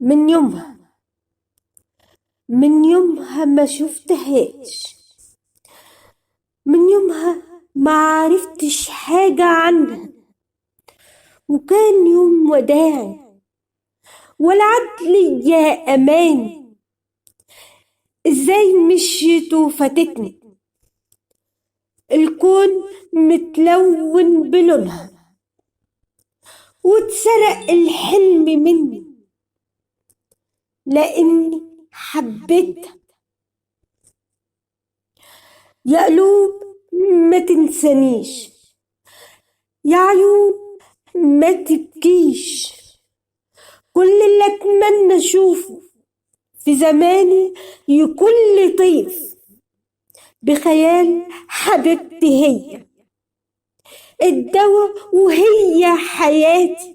من يومها من يومها ما شفتهاش، من يومها ما عرفتش حاجة عنها، وكان يوم وداعي والعدل يا أمان. ازاي مشيت وفاتتني، الكون متلون بلونها، واتسرق الحلم مني لأني حبيتها. يا قلوب ما تنسانيش، يا عيون ما تبكيش، كل اللي اتمنى اشوفه في زماني يكون لطيف بخيال حبيبتي، هي الدواء وهي حياتي.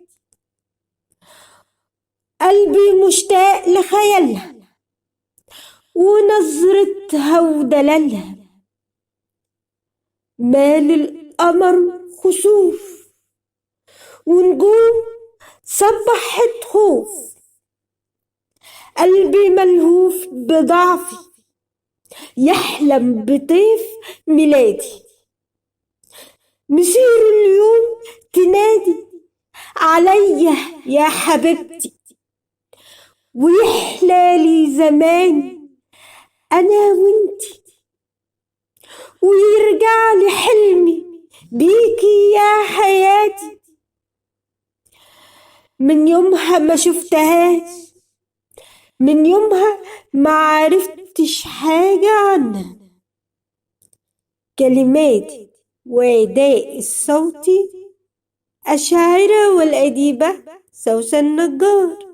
قلبي مشتاق لخيالها ونظرتها ودلالها، مال القمر خسوف ونجوم صبحت خوف. قلبي ملهوف بضعفي يحلم بطيف ميلادي، مسير اليوم تنادي عليا يا حبيبتي، ويحلالي زمان أنا وانتي، ويرجع لي حلمي بيكي يا حياتي. من يومها ما شفتهاش، من يومها ما عرفتش حاجة عنها. كلماتي وأداء الصوتي الشاعرة والأديبة سوسن النجار.